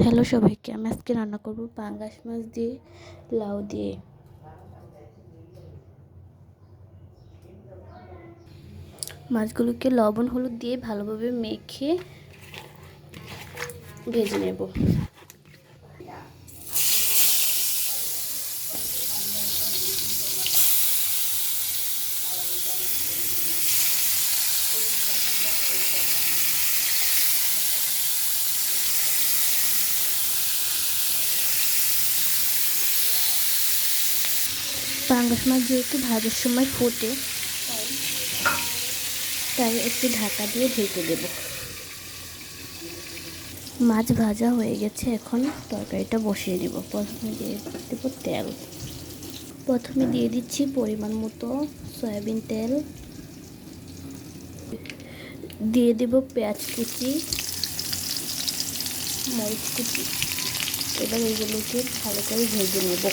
Hello সবাইকে, আমি আজকে রান্না করব পাঙ্গাস মাছ দিয়ে লাউ দিয়ে। মাছগুলোকে লবণ হলুদ দিয়ে ভালোভাবে মেখে ভেজে নেব। পাঙ্গাস মাছ যেহেতু ভাজার সময় ফোটে, তাই একটু ঢাকা দিয়ে ঢেকে দেব। মাছ ভাজা হয়ে গেছে, এখন তরকারিটা বসিয়ে দিব। প্রথমে দিয়ে দেবো তেল। প্রথমে দিয়ে দিচ্ছি পরিমাণ মতো সয়াবিন তেল, দিয়ে দেব পেঁয়াজ কুচি, মরিচ কুচি। এবার এগুলোকে ভালো করে ভেজে নেব।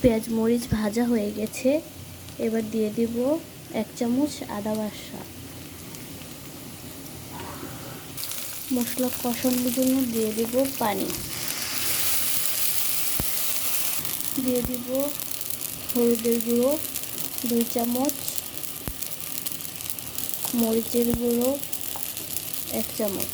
পেঁয়াজ মরিচ ভাজা হয়ে গেছে, এবার দিয়ে দেব 1 চামচ আদা বাটা। মশলা কষানোর জন্য দিয়ে দেব পানি, দিয়ে দিব হলুদের গুঁড়ো 2 চামচ, মরিচের গুঁড়ো 1 চামচ।